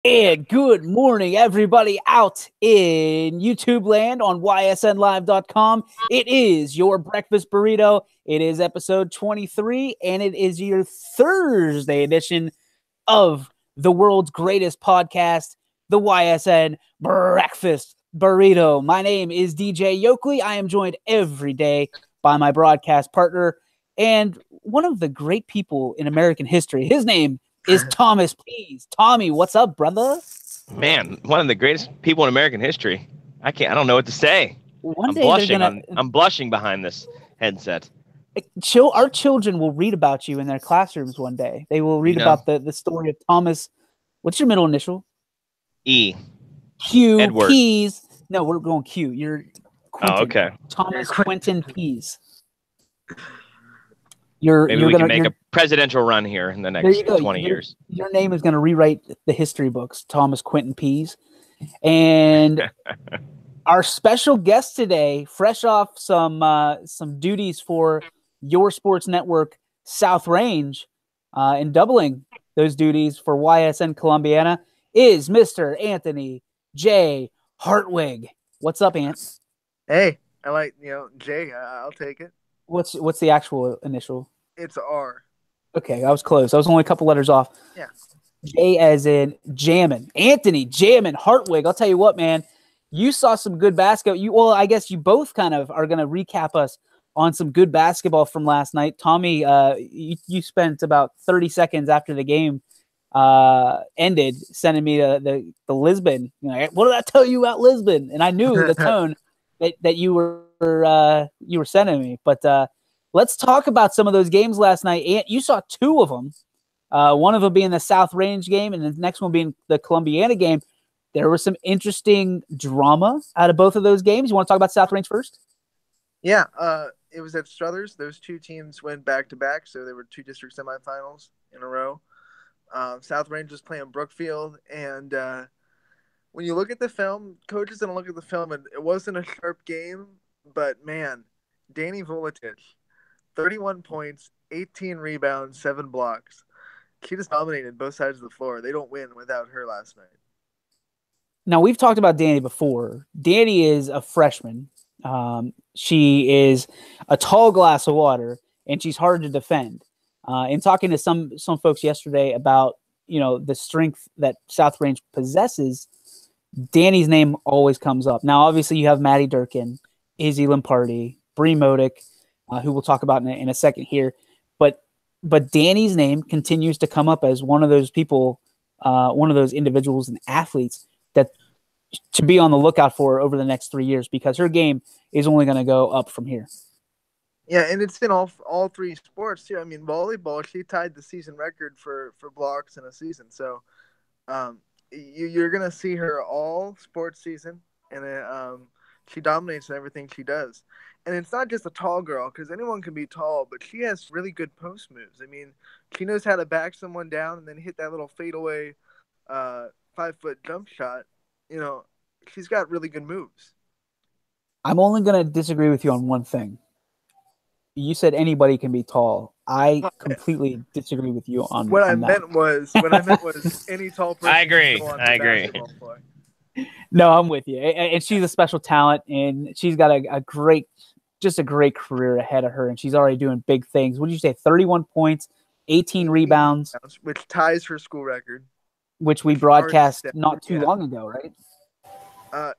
And good morning, everybody out in YouTube land on ysnlive.com. It is your breakfast burrito. It is episode 23, and it is your Thursday edition of the world's greatest podcast, the YSN Breakfast Burrito. My name is DJ Yoakley. I am joined every day by my broadcast partner and one of the great people in American history. His name is Thomas Pease. Tommy, what's up, brother? Man, one of the greatest people in American history. I don't know what to say. One I'm day blushing. they're gonna. I'm blushing behind this headset. Our children will read about you in their classrooms one day. They will read about the story of Thomas. What's your middle initial? E. Q. Edward. Pease. No, we're going Q. You're Quentin. Oh, okay. Thomas Quentin Pease. Maybe we can make a presidential run here in the next 20 years. Your name is going to rewrite the history books, Thomas Quentin Pease. And our special guest today, fresh off some duties for your sports network, South Range, and doubling those duties for YSN Columbiana, is Mr. Anthony J. Hartwig. What's up, Ant? Hey, I like, J. I'll take it. What's the actual initial? It's R. Okay, I was close. I was only a couple letters off. Yeah. J as in Jammin. Anthony Jammin Hartwig. I'll tell you what, man. You saw some good basketball. I guess you both kind of are going to recap us on some good basketball from last night. Tommy, you spent about 30 seconds after the game ended sending me the Lisbon. What did I tell you about Lisbon? And I knew the tone that you were sending me. But let's talk about some of those games last night. Ant, you saw two of them. One of them being the South Range game, and the next one being the Columbiana game. There was some interesting drama out of both of those games. You want to talk about South Range first? Yeah, it was at Struthers. Those two teams went back-to-back, so there were two district semifinals in a row. South Range was playing Brookfield, and when you look at the film, coaches didn't look at the film, and it wasn't a sharp game, but, man, Danny Vuletich, 31 points, 18 rebounds, 7 blocks. She just dominated both sides of the floor. They don't win without her last night. Now, we've talked about Danny before. Danny is a freshman. She is a tall glass of water, and she's hard to defend. In talking to some folks yesterday about, the strength that South Range possesses, Danny's name always comes up. Now, obviously, you have Maddie Durkin, Izzy Limparty, Bree Modick, who we'll talk about in a second here. But Danny's name continues to come up as one of those people, one of those individuals and athletes that to be on the lookout for over the next 3 years, because her game is only going to go up from here. Yeah, and it's in all three sports too. I mean, volleyball, she tied the season record for blocks in a season. So you're going to see her all sports season, and she dominates in everything she does. And it's not just a tall girl, because anyone can be tall, but she has really good post moves. I mean, she knows how to back someone down and then hit that little fadeaway 5-foot jump shot. She's got really good moves. I'm only going to disagree with you on one thing. You said anybody can be tall. I completely disagree with you on what on I that. meant was any tall person. I agree. I agree. No, I'm with you. And she's a special talent, and she's got a great career ahead of her, and she's already doing big things. What did you say? 31 points, 18 rebounds, which ties her school record, which we broadcast not too long ago, right?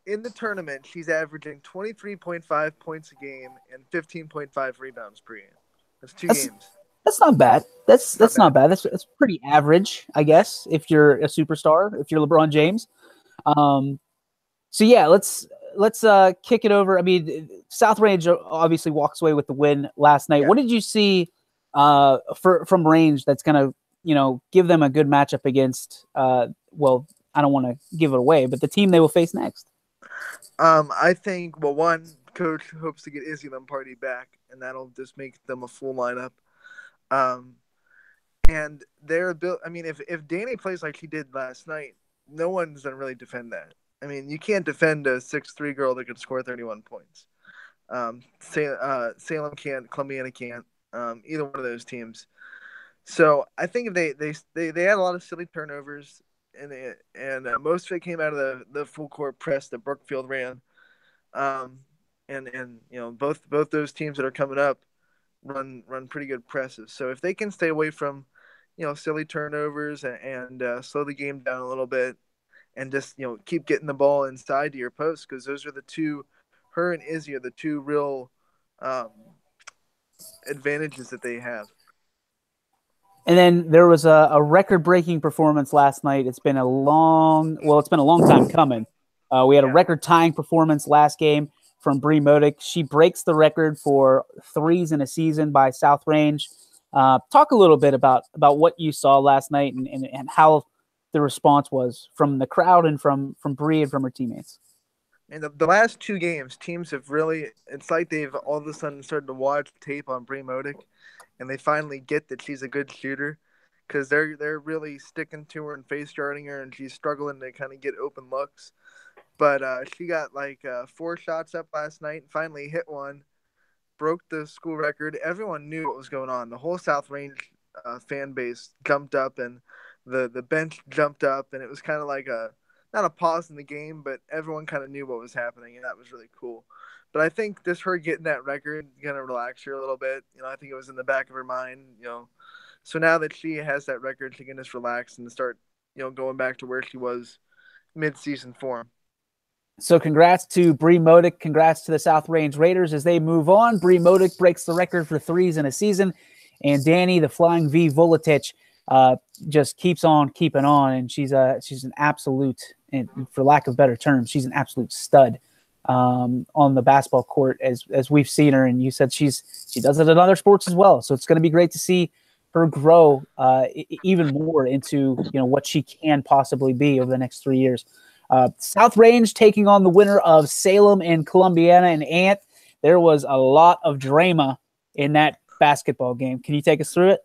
In the tournament, she's averaging 23.5 points a game and 15.5 rebounds per game. That's two games. That's not bad. That's not bad. That's pretty average, I guess, if you're a superstar, if you're LeBron James. So yeah, let's kick it over. I mean, South Range obviously walks away with the win last night. Yeah. What did you see from Range that's going to give them a good matchup against? Well, I don't want to give it away, but the team they will face next. I think, one, coach hopes to get Izzy Limparty back, and that'll just make them a full lineup. And their ability, I mean, if Danny plays like he did last night, no one's going to really defend that. I mean, you can't defend a 6'3" girl that can score 31 points. Salem can't, Columbiana can't, either one of those teams. So I think they had a lot of silly turnovers. and most of it came out of the full court press that Brookfield ran. And both those teams that are coming up run pretty good presses. So if they can stay away from silly turnovers and slow the game down a little bit and just keep getting the ball inside to your post, because those are the two, her and Izzy are the two real advantages that they have. And then there was a record-breaking performance last night. It's been a long time coming. We had a record-tying performance last game from Bree Modick. She breaks the record for threes in a season by South Range. Talk a little bit about what you saw last night and how the response was from the crowd and from Bree and from her teammates. And the last two games, teams have really, it's like they've all of a sudden started to watch tape on Bree Modick, and they finally get that she's a good shooter, because they're really sticking to her and face guarding her, and she's struggling to kind of get open looks. But she got 4 shots up last night and finally hit one, broke the school record. Everyone knew what was going on. The whole South Range fan base jumped up, and the bench jumped up, and it was kind of like not a pause in the game, but everyone kind of knew what was happening, and that was really cool. But I think just her getting that record going to relax her a little bit. I think it was in the back of her mind, So now that she has that record, she can just relax and start, going back to where she was mid-season form. So congrats to Bree Modick. Congrats to the South Range Raiders as they move on. Bree Modick breaks the record for threes in a season. And Danny, the Flying V Volatich, just keeps on keeping on. And she's an absolute, and for lack of better terms, she's an absolute stud on the basketball court as we've seen her. And you said she does it in other sports as well. So it's going to be great to see her grow even more into what she can possibly be over the next 3 years. South Range taking on the winner of Salem and Columbiana. And Ant, there was a lot of drama in that basketball game. Can you take us through it?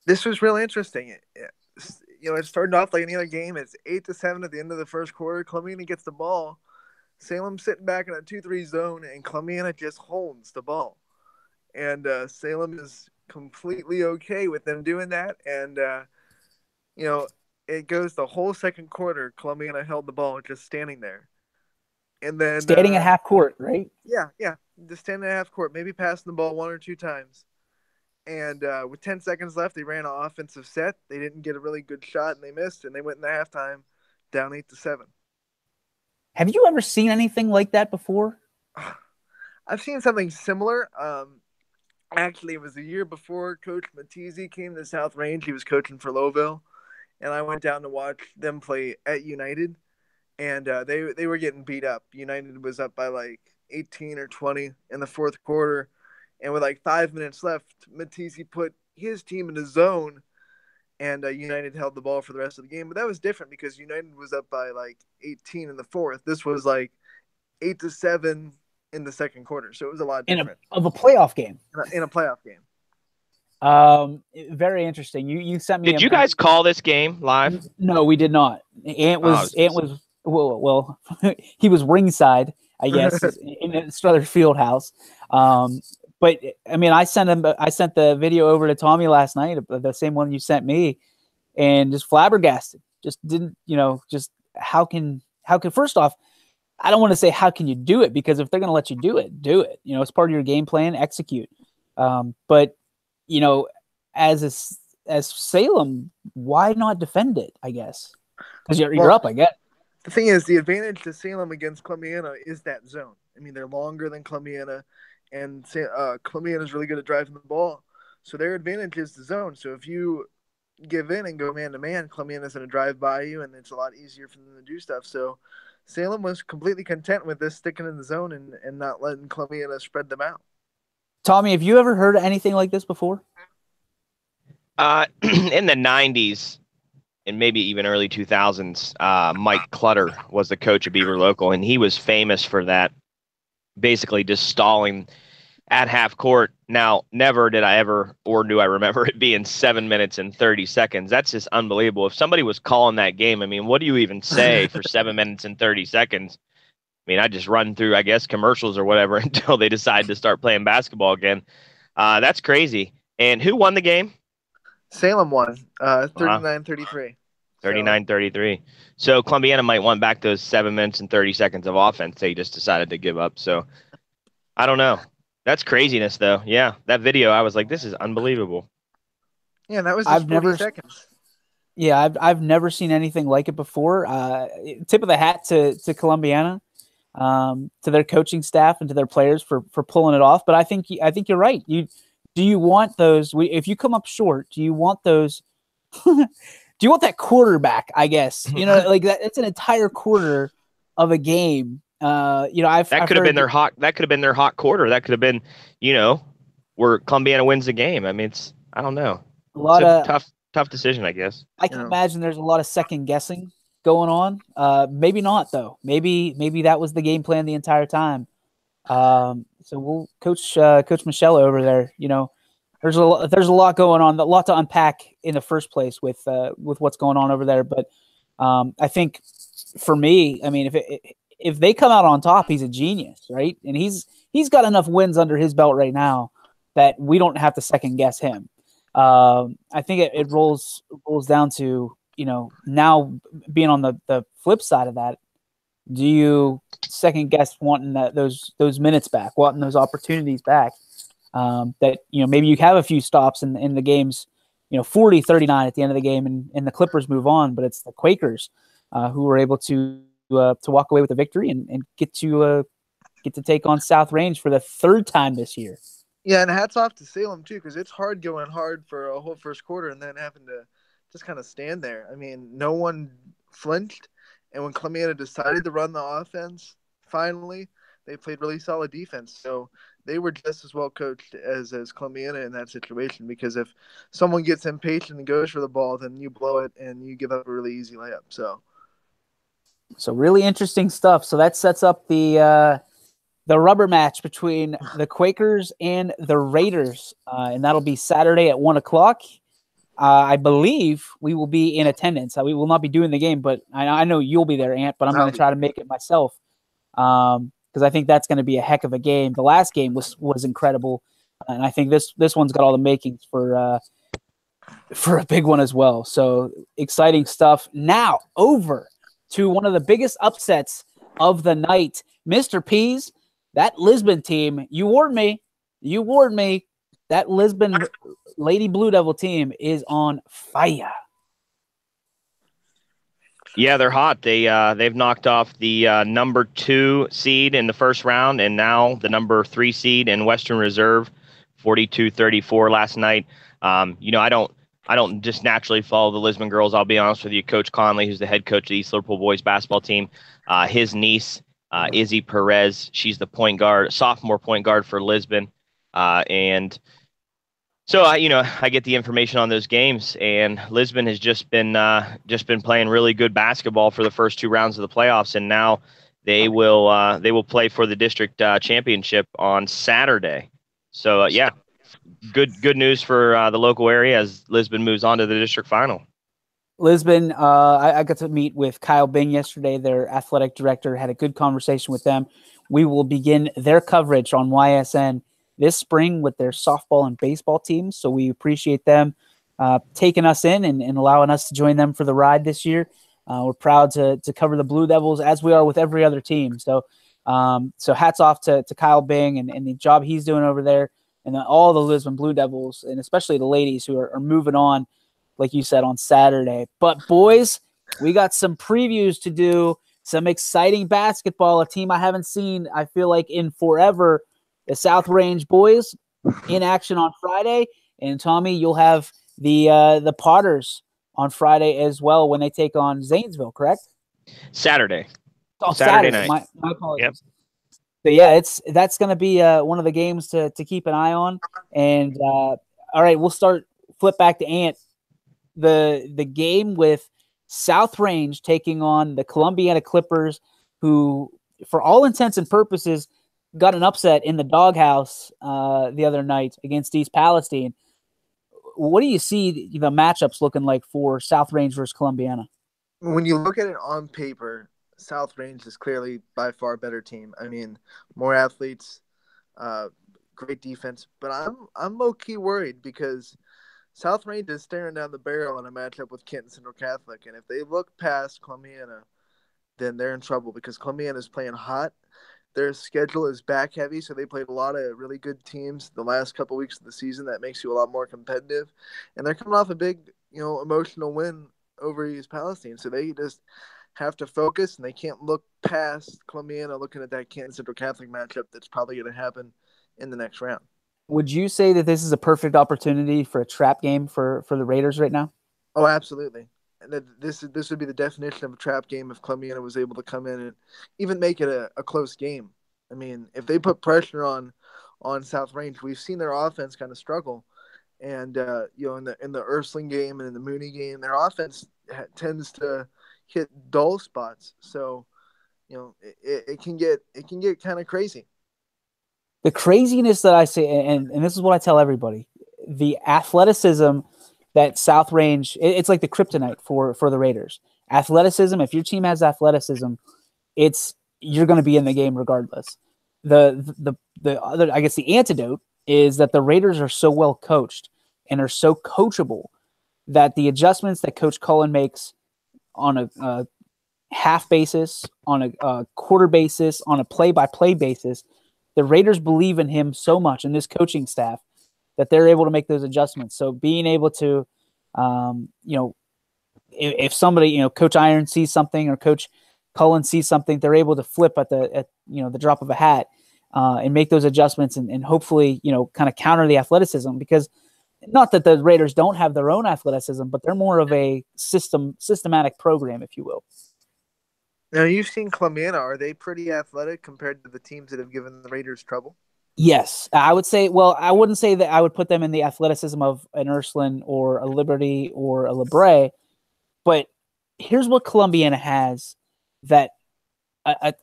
This was really interesting. It started off like any other game. It's 8-7 at the end of the first quarter. Columbiana gets the ball. Salem sitting back in a 2-3 zone, and Columbiana just holds the ball. And Salem is completely okay with them doing that. And, it goes the whole second quarter. Columbiana held the ball just standing there. And then standing at half court, right? Yeah. Just standing at half court, maybe passing the ball 1 or 2 times. And with 10 seconds left, they ran an offensive set. They didn't get a really good shot, and they missed, and they went in the halftime down 8-7. Have you ever seen anything like that before? I've seen something similar. Actually, it was the year before Coach Matizzi came to South Range. He was coaching for Lowville, and I went down to watch them play at United, and they were getting beat up. United was up by 18 or 20 in the fourth quarter. And with 5 minutes left, Matisse put his team in a zone, and United held the ball for the rest of the game. But that was different because United was up by 18 in the fourth. This was 8-7 in the second quarter. So it was a lot different. Of a playoff game. In a playoff game. Very interesting. You sent me. Did you guys call this game live? No, we did not. Ant was he was ringside, I guess, in Struthers Fieldhouse. But I mean, I sent the video over to Tommy last night, the same one you sent me, and just flabbergasted. Just didn't, just how can first off, I don't want to say how can you do it, because if they're going to let you do it, it's part of your game plan, execute. But as Salem, why not defend it? I guess because you're up. I guess the thing is, the advantage to Salem against Columbiana is that zone. I mean, they're longer than Columbiana. And Columbiana is really good at driving the ball. So their advantage is the zone. So if you give in and go man-to-man, Columbiana is going to drive by you, and it's a lot easier for them to do stuff. So Salem was completely content with this sticking in the zone and not letting Columbiana spread them out. Tommy, have you ever heard anything like this before? In the 90s and maybe even early 2000s, Mike Clutter was the coach of Beaver Local, and he was famous for that. Basically just stalling at half court. Now, never did I ever, or do I remember it being 7 minutes and 30 seconds. That's just unbelievable. If somebody was calling that game, I mean, what do you even say for 7 minutes and 30 seconds? I mean, I just run through, I guess, commercials or whatever until they decide to start playing basketball again. That's crazy. And who won the game? Salem won, 39-33. 39-33. So Columbiana might want back those 7 minutes and 30 seconds of offense they just decided to give up. So I don't know. That's craziness, though. Yeah, that video, I was like, this is unbelievable. Yeah, that was just 40 seconds. Yeah, I've never seen anything like it before. Tip of the hat to Columbiana, to their coaching staff and to their players for pulling it off. But I think you're right. Do you want those? If you come up short, do you want those? Do you want that quarterback? I guess like that. It's an entire quarter of a game. I've could have been their hot. That could have been their hot quarter. That could have been, where Columbiana wins the game. I mean, I don't know. It's a tough decision, I guess. I can imagine there's a lot of second guessing going on. Maybe not though. Maybe that was the game plan the entire time. So we'll Coach Michelle over there. There's a lot going on, a lot to unpack in the first place with what's going on over there. But I think for me, I mean, if they come out on top, he's a genius, right? And he's got enough wins under his belt right now that we don't have to second guess him. I think it rolls down to, now being on the flip side of that, do you second guess wanting those minutes back, wanting those opportunities back? That, maybe you have a few stops in the games, 40-39 at the end of the game and the Clippers move on, but it's the Quakers who were able to walk away with the victory and get to take on South Range for the third time this year. Yeah, and hats off to Salem, too, because it's hard going hard for a whole first quarter and then having to just kind of stand there. I mean, no one flinched, and when Columbiana decided to run the offense, finally, they played really solid defense. So they were just as well coached as Columbiana in that situation, because if someone gets impatient and goes for the ball, then you blow it and you give up a really easy layup. So really interesting stuff. So that sets up the rubber match between the Quakers and the Raiders, and that'll be Saturday at 1:00. I believe we will be in attendance. We will not be doing the game, but I know you'll be there, Ant. But I'm going to try to make it myself because I think that's going to be a heck of a game. The last game was incredible, and I think this one's got all the makings for a big one as well. So exciting stuff. Now over to one of the biggest upsets of the night, Mr. Pease. That Lisbon team, you warned me. That Lisbon Lady Blue Devil team is on fire. Yeah, they're hot. They've knocked off the number 2 seed in the first round, and now the number 3 seed in Western Reserve, 42-34 last night. I don't just naturally follow the Lisbon girls. I'll be honest with you. Coach Conley, who's the head coach of the East Liverpool boys basketball team, his niece, Izzy Perez, she's the sophomore point guard for Lisbon. And so I get the information on those games, and Lisbon has just been playing really good basketball for the first 2 rounds of the playoffs, and now they will play for the district championship on Saturday. So good news for the local area as Lisbon moves on to the district final. Lisbon, I got to meet with Kyle Bing yesterday, their athletic director, had a good conversation with them. We will begin their coverage on YSN this spring with their softball and baseball teams. So we appreciate them taking us in and allowing us to join them for the ride this year. We're proud to cover the Blue Devils as we are with every other team. So hats off to Kyle Bing and the job he's doing over there, and then all the Lisbon Blue Devils, and especially the ladies who are moving on, like you said, on Saturday. But boys, we got some previews to do, some exciting basketball, a team I haven't seen, I feel like, in forever. The South Range boys in action on Friday. And Tommy, you'll have the Potters on Friday as well when they take on Zanesville, correct? Saturday. Oh, Saturday night. My apologies. Yep. So yeah, that's going to be one of the games to keep an eye on. And all right, we'll flip back to Ant. The game with South Range taking on the Columbiana Clippers, who, for all intents and purposes, got an upset in the doghouse the other night against East Palestine. What do you see the matchups looking like for South Range versus Columbiana? When you look at it on paper, South Range is clearly by far a better team. I mean, more athletes, great defense, but I'm low-key worried because South Range is staring down the barrel in a matchup with Canton Central Catholic, and if they look past Columbiana, then they're in trouble because Columbiana is playing hot. Their schedule is back heavy, so they played a lot of really good teams the last couple weeks of the season. That makes you a lot more competitive, and they're coming off a big, emotional win over East Palestine. So they just have to focus, and they can't look past Columbiana looking at that Canton Central Catholic matchup that's probably going to happen in the next round. Would you say that this is a perfect opportunity for a trap game for the Raiders right now? Oh, absolutely. And this would be the definition of a trap game if Columbiana was able to come in and even make it a close game. I mean, if they put pressure on South Range, we've seen their offense kind of struggle. And in the Ursling game and in the Mooney game, their offense tends to hit dull spots. So, it can get kind of crazy. The craziness that I say, and this is what I tell everybody, the athleticism that South Range, it's like the kryptonite for the Raiders. Athleticism, if your team has athleticism, you're going to be in the game regardless. The other, I guess the antidote is that the Raiders are so well coached and are so coachable that the adjustments that Coach Cullen makes on a half basis, on a quarter basis, on a play-by-play basis, the Raiders believe in him so much and this coaching staff that they're able to make those adjustments. So being able to, if somebody, Coach Iron sees something or Coach Cullen sees something, they're able to flip at the drop of a hat and make those adjustments and hopefully, kind of counter the athleticism, because not that the Raiders don't have their own athleticism, but they're more of a systematic program, if you will. Now, you've seen Columbiana. Are they pretty athletic compared to the teams that have given the Raiders trouble? Yes, I would say. Well, I wouldn't say that I would put them in the athleticism of an Ursuline or a Liberty or a LeBray, but here's what Columbiana has that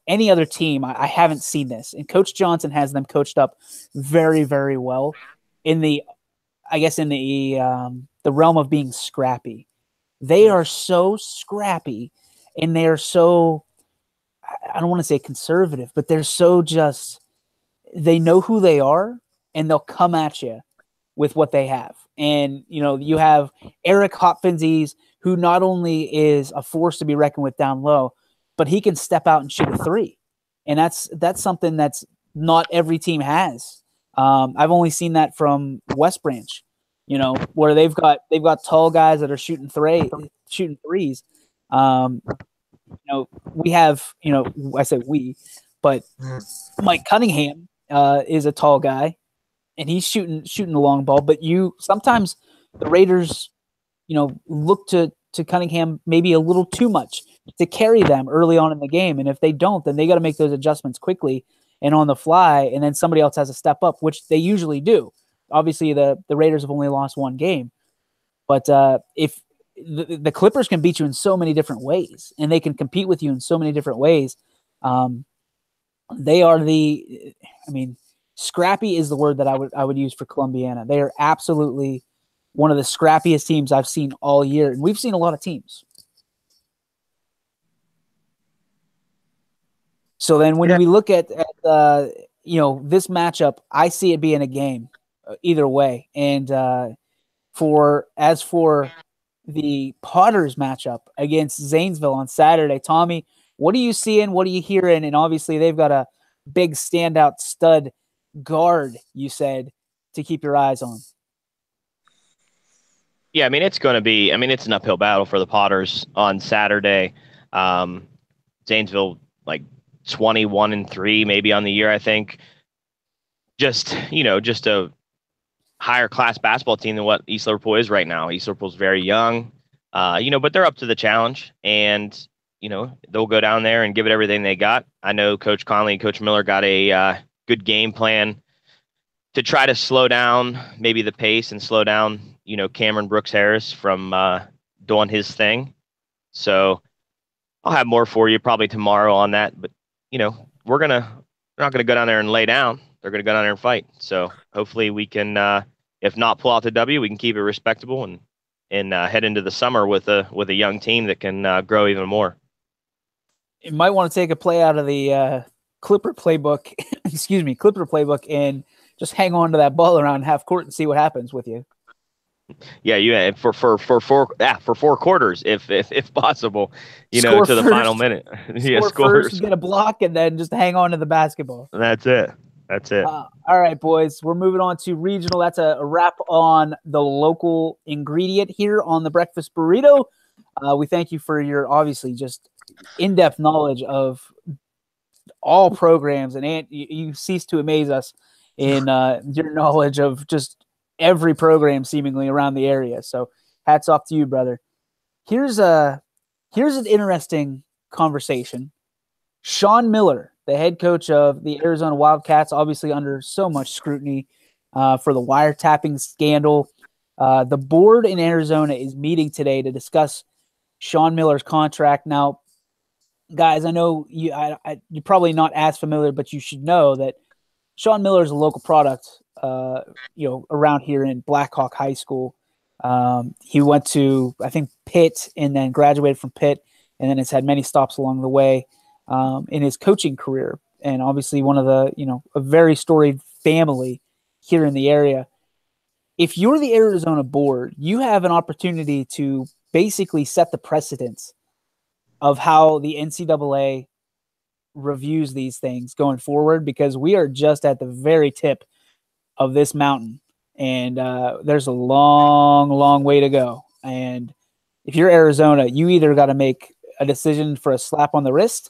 any other team, I haven't seen this. And Coach Johnson has them coached up very, very well in the realm of being scrappy. They are so scrappy, and they are so, I don't want to say conservative, but they're so just, they know who they are, and they'll come at you with what they have. And, you have Eric Hopfinsies, who not only is a force to be reckoned with down low, but he can step out and shoot a three. And that's something that's not every team has. I've only seen that from West Branch, where they've got tall guys that are shooting threes. We have, I say we, but Mike Cunningham is a tall guy, and he's shooting the long ball. But sometimes the Raiders, look to Cunningham maybe a little too much to carry them early on in the game. And if they don't, then they got to make those adjustments quickly and on the fly, and then somebody else has to step up, which they usually do. Obviously, the Raiders have only lost one game. But if the Clippers can beat you in so many different ways, and they can compete with you in so many different ways, they are scrappy is the word that I would use for Columbiana. They are absolutely one of the scrappiest teams I've seen all year, and we've seen a lot of teams. So then when we look at this matchup, I see it being a game either way. And for the Potters matchup against Zanesville on Saturday, Tommy, what are you seeing? What are you hearing? And obviously they've got a big standout stud guard, you said, to keep your eyes on. Yeah, it's going to be, it's an uphill battle for the Potters on Saturday. Zanesville, 21-3 maybe on the year, I think. Just a higher class basketball team than what East Liverpool is right now. East Liverpool's very young, but they're up to the challenge, and they'll go down there and give it everything they got. I know Coach Conley and Coach Miller got a good game plan to try to slow down maybe the pace and slow down, Cameron Brooks Harris from doing his thing. So I'll have more for you probably tomorrow on that. But, we're not going to go down there and lay down. They're going to go down there and fight. So hopefully we can, if not pull out the W, we can keep it respectable and head into the summer with a young team that can grow even more. You might want to take a play out of the Clipper playbook, and just hang on to that ball around half court and see what happens with you. Yeah, for 4 quarters, if possible, Score to the first, final minute. Yeah, score first, get a block, and then just hang on to the basketball. That's it. That's it. All right, boys. We're moving on to regional. That's a wrap on the local ingredient here on the Breakfast Burrito. We thank you for your obviously just in-depth knowledge of all programs, and you cease to amaze us in your knowledge of just every program seemingly around the area. So hats off to you, brother. Here's an interesting conversation. Sean Miller, the head coach of the Arizona Wildcats, obviously under so much scrutiny for the wiretapping scandal. The board in Arizona is meeting today to discuss Sean Miller's contract. Now, guys, I know you're probably not as familiar, but you should know that Sean Miller is a local product, around here in Blackhawk High School. He went to, I think, Pitt and then graduated from Pitt, and then has had many stops along the way in his coaching career. And obviously one of the, a very storied family here in the area. If you're the Arizona board, you have an opportunity to basically set the precedence of how the NCAA reviews these things going forward, because we are just at the very tip of this mountain, and there's a long, long way to go. And if you're Arizona, you either got to make a decision for a slap on the wrist,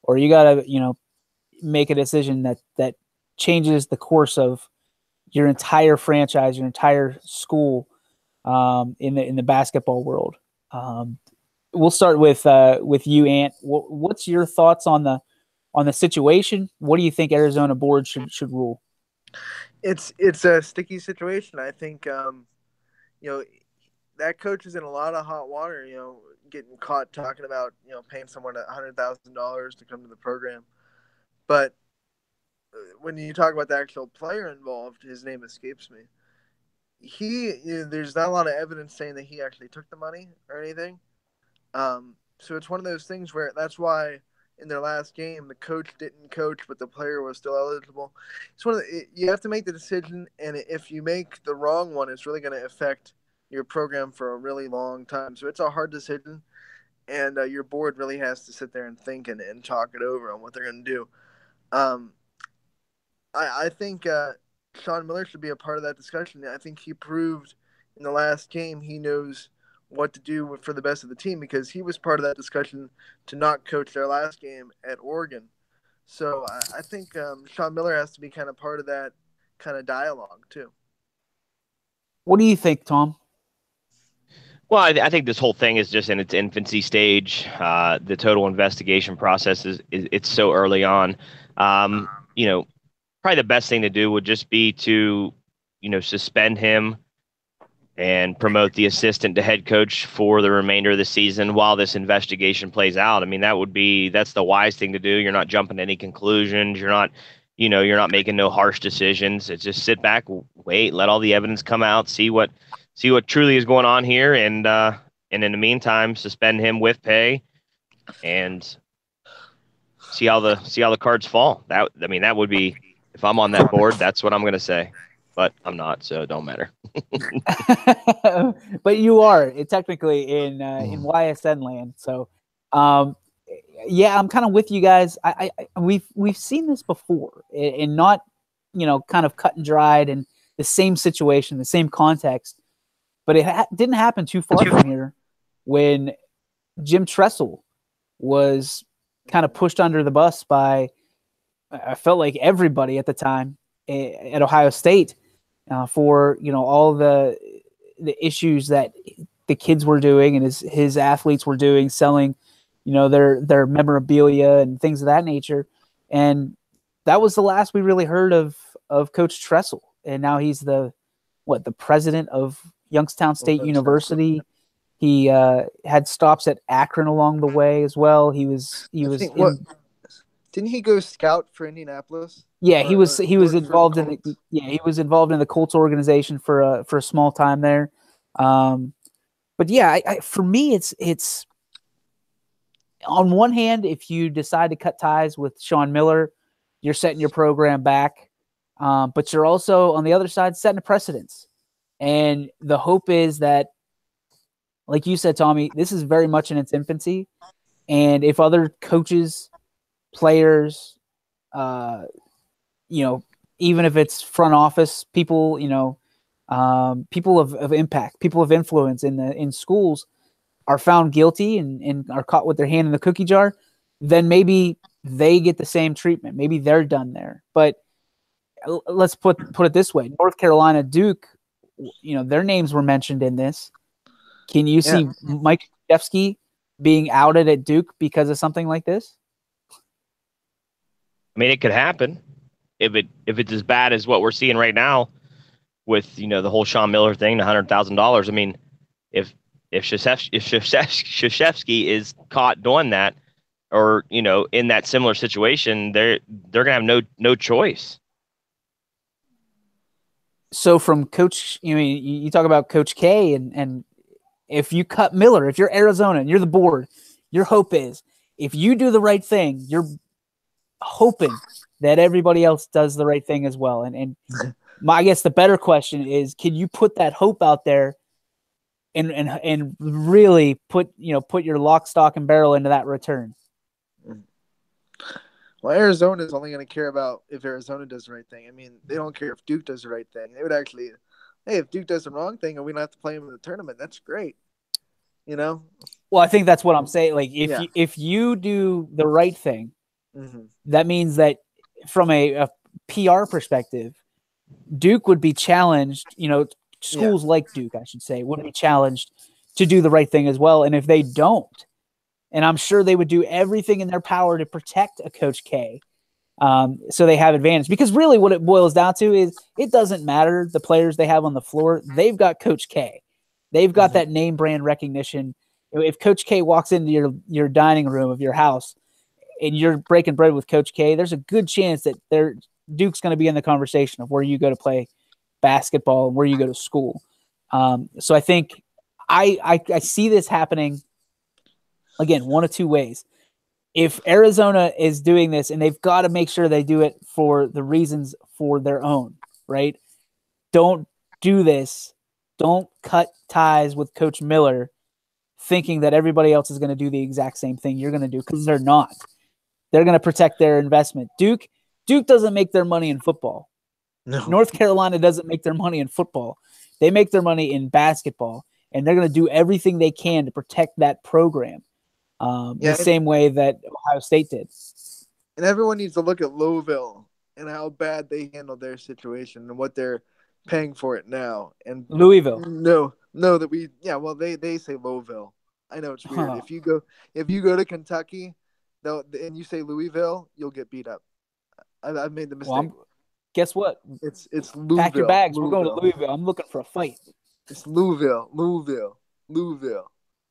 or you got to, make a decision that changes the course of your entire franchise, your entire school in the basketball world. We'll start with you, Ant. What's your thoughts on the situation? What do you think Arizona board should rule? It's a sticky situation. I think that coach is in a lot of hot water. Getting caught talking about paying someone $100,000 to come to the program, but when you talk about the actual player involved, his name escapes me. There's not a lot of evidence saying that he actually took the money or anything. So it's one of those things where that's why in their last game the coach didn't coach, but the player was still eligible. It's you have to make the decision, and if you make the wrong one, it's really going to affect your program for a really long time. So it's a hard decision, and your board really has to sit there and think and talk it over on what they're going to do. I think Sean Miller should be a part of that discussion. I think he proved in the last game he knows what to do for the best of the team, because he was part of that discussion to not coach their last game at Oregon. So I think Sean Miller has to be kind of part of that kind of dialogue too. What do you think, Tom? Well, I think this whole thing is just in its infancy stage. The total investigation process it's so early on. Probably the best thing to do would just be to, suspend him and promote the assistant to head coach for the remainder of the season while this investigation plays out. I mean, that's the wise thing to do. You're not jumping to any conclusions. You're not making no harsh decisions. It's just sit back, wait, let all the evidence come out, see what truly is going on here, and in the meantime, suspend him with pay and see how the cards fall. That would be, if I'm on that board, that's what I'm going to say. But I'm not, so it don't matter. But you are technically in YSN land, so yeah, I'm kind of with you guys. We've seen this before, and not kind of cut and dried in the same situation, the same context, but it didn't happen too far from here when Jim Tressel was kind of pushed under the bus by, I felt like, everybody at the time at Ohio State for all the issues that the kids were doing and his athletes were doing, selling their memorabilia and things of that nature. And that was the last we really heard of Coach Tressel. And now he's the president of Youngstown State University. He had stops at Akron along the way as well. Didn't he go scout for Indianapolis? Yeah, he was involved in the Colts organization for a small time there. But yeah, for me, it's on one hand, if you decide to cut ties with Sean Miller, you're setting your program back. But you're also on the other side setting a precedence. And the hope is that, like you said, Tommy, this is very much in its infancy. And if other coaches, players, even if it's front office people, people of impact, people of influence in schools are found guilty and are caught with their hand in the cookie jar, then maybe they get the same treatment. Maybe they're done there. But let's put it this way: North Carolina, Duke, their names were mentioned in this. Can you see Mike Krzyzewski being outed at Duke because of something like this? I mean, it could happen if it's as bad as what we're seeing right now with the whole Sean Miller thing, the $100,000. I mean, if Krzyzewski is caught doing that, or in that similar situation, they're gonna have no choice. So from Coach, you talk about Coach K, and if you cut Miller, if you're Arizona and you're the board, your hope is if you do the right thing, you're hoping that everybody else does the right thing as well. And I guess the better question is, can you put that hope out there and really put your lock, stock, and barrel into that return? Well, Arizona is only going to care about if Arizona does the right thing. I mean, they don't care if Duke does the right thing. They would actually, hey, if Duke does the wrong thing and we don't have to play him in the tournament, that's great. Well, I think that's what I'm saying. Like, if you do the right thing, that means that from a PR perspective, Duke would be challenged. Schools like Duke, I should say, would be challenged to do the right thing as well. And if they don't, and I'm sure they would do everything in their power to protect a Coach K, so they have advantage. Because really what it boils down to is it doesn't matter the players they have on the floor. They've got Coach K. They've got that name brand recognition. If Coach K walks into your dining room of your house and you're breaking bread with Coach K, there's a good chance that Duke's going to be in the conversation of where you go to play basketball and where you go to school. So I think I see this happening, again, one of two ways. If Arizona is doing this, and they've got to make sure they do it for the reasons for their own, right? Don't do this. Don't cut ties with Coach Miller thinking that everybody else is going to do the exact same thing you're going to do, because they're not. They're going to protect their investment. Duke doesn't make their money in football. No. North Carolina doesn't make their money in football. They make their money in basketball, and they're going to do everything they can to protect that program. The same way that Ohio State did. And everyone needs to look at Louisville and how bad they handled their situation and what they're paying for it now. And Louisville. They say Louisville. I know it's weird. If you go to Kentucky, and you say Louisville, you'll get beat up. I've made the mistake. Guess what? It's Louisville. Pack your bags. Louisville. We're going to Louisville. I'm looking for a fight. It's Louisville.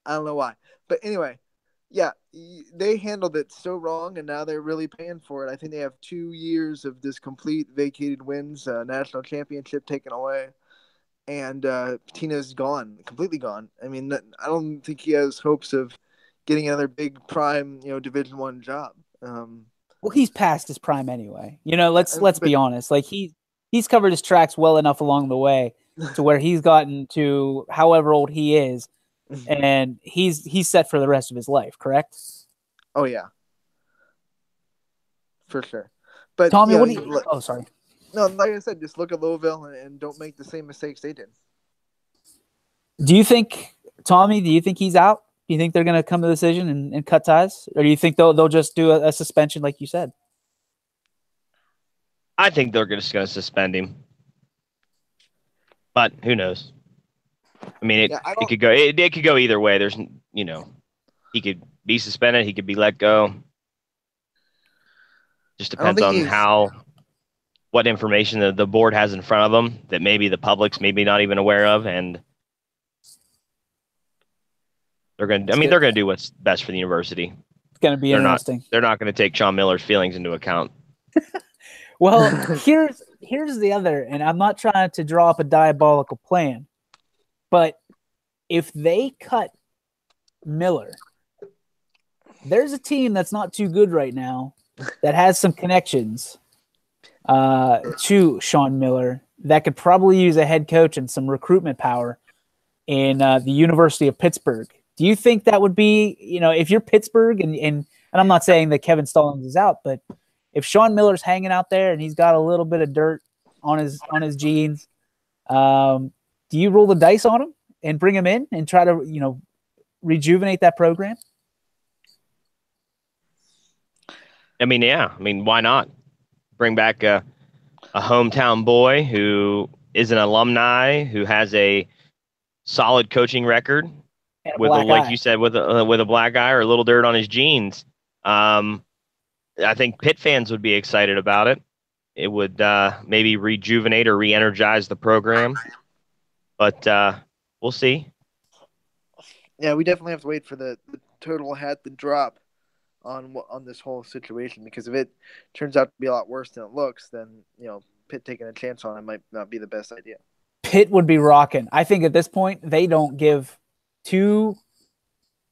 I don't know why. But anyway, yeah, they handled it so wrong, and now they're really paying for it. I think they have 2 years of this complete vacated wins, national championship taken away, and Patina's gone, completely gone. I mean, I don't think he has hopes of getting another big prime, Division I job. Well, he's past his prime anyway. Let's be honest. Like he's covered his tracks well enough along the way to where he's gotten to however old he is, and he's set for the rest of his life. Correct? Oh yeah, for sure. But Tommy, what do you? Oh, sorry. No, like I said, just look at Louisville and don't make the same mistakes they did. Do you think, Tommy? Do you think he's out? Do you think they're going to come to the decision and cut ties? Or do you think they'll just do a suspension like you said? I think they're just going to suspend him. But who knows? I mean, it could go either way. There's, he could be suspended. He could be let go. Just depends on what information the board has in front of them that maybe the public's maybe not even aware of. And they're going to do what's best for the university. It's going to be interesting. They're not going to take Sean Miller's feelings into account. Well, here's the other, and I'm not trying to draw up a diabolical plan, but if they cut Miller, there's a team that's not too good right now that has some connections to Sean Miller that could probably use a head coach and some recruitment power in the University of Pittsburgh. Do you think that would be, if you're Pittsburgh and I'm not saying that Kevin Stallings is out, but if Sean Miller's hanging out there and he's got a little bit of dirt on his jeans, do you roll the dice on him and bring him in and try to, rejuvenate that program? I mean, yeah. I mean, why not? Bring back a hometown boy who is an alumni, who has a solid coaching record, with like you said, with a black eye or a little dirt on his jeans. I think Pitt fans would be excited about it. It would maybe rejuvenate or re-energize the program, but we'll see. Yeah, we definitely have to wait for the total hat to drop on this whole situation, because if it turns out to be a lot worse than it looks, then Pitt taking a chance on it might not be the best idea. Pitt would be rocking. I think at this point they don't give two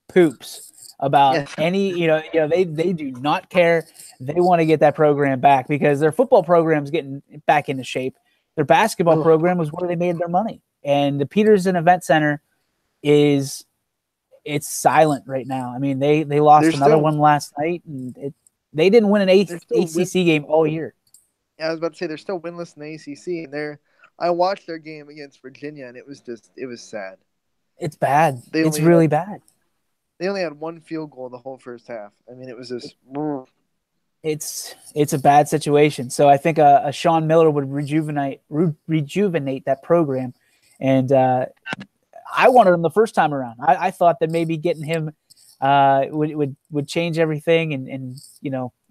poops about any, they do not care. They want to get that program back because their football program is getting back into shape. Their basketball program was where they made their money. And the Peterson Event Center it's silent right now. I mean, they lost another one last night, and they didn't win an ACC game all year. Yeah, I was about to say they're still winless in the ACC, and I watched their game against Virginia, and it was sad. It's bad. It's really bad. They only had one field goal the whole first half. I mean, it was just. It's a bad situation. So I think a Sean Miller would rejuvenate that program, and I wanted him the first time around. I thought that maybe getting him would change everything, and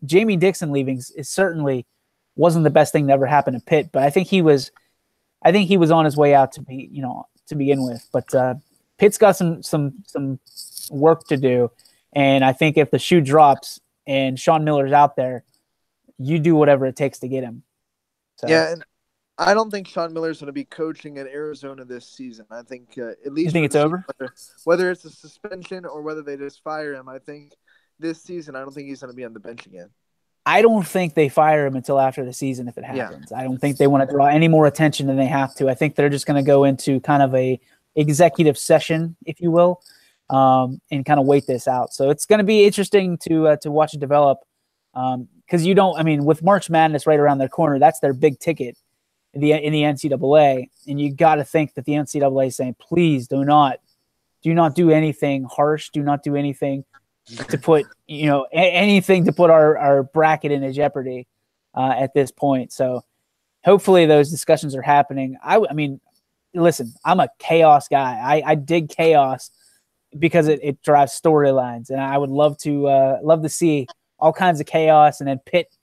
Jamie Dixon leaving is certainly wasn't the best thing that ever happened to Pitt, but I think he was on his way out to begin with. But Pitt's got some work to do, and I think if the shoe drops and Sean Miller's out there, you do whatever it takes to get him. So. Yeah, and I don't think Sean Miller's going to be coaching at Arizona this season. I think at least you think it's over. Whether it's a suspension or whether they just fire him, I think this season I don't think he's going to be on the bench again. I don't think they fire him until after the season if it happens. Yeah. I don't think they want to draw any more attention than they have to. I think they're just going to go into kind of a executive session, if you will, and kind of wait this out. So it's going to be interesting to watch it develop because with March Madness right around their corner, that's their big ticket in the NCAA, and you got to think that the NCAA is saying, please do not do anything harsh, do not do anything to put anything to put our bracket into jeopardy at this point. So hopefully those discussions are happening. I mean, listen, I'm a chaos guy. I dig chaos because it drives storylines, and I would love to see all kinds of chaos, and then Pitt,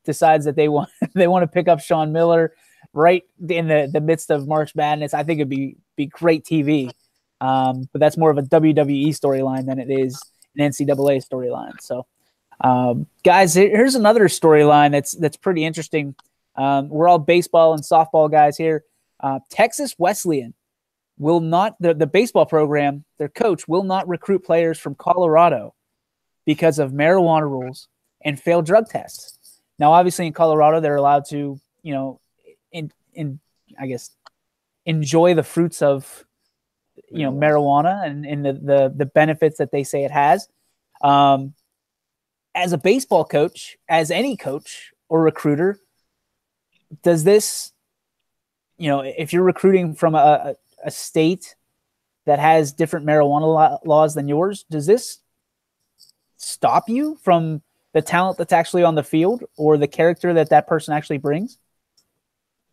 decides that they want to pick up Sean Miller right in the midst of March Madness. I think it'd be great TV. But that's more of a WWE storyline than it is an NCAA storyline. So, guys, here's another storyline that's pretty interesting. We're all baseball and softball guys here. Texas Wesleyan will not, the baseball program, their coach will not recruit players from Colorado because of marijuana rules and failed drug tests. Now, obviously in Colorado, they're allowed to, I guess, enjoy the fruits of, marijuana and the benefits that they say it has. As a baseball coach, as any coach or recruiter, does this, if you're recruiting from a state that has different marijuana laws than yours, does this stop you from the talent that's actually on the field or the character that person actually brings?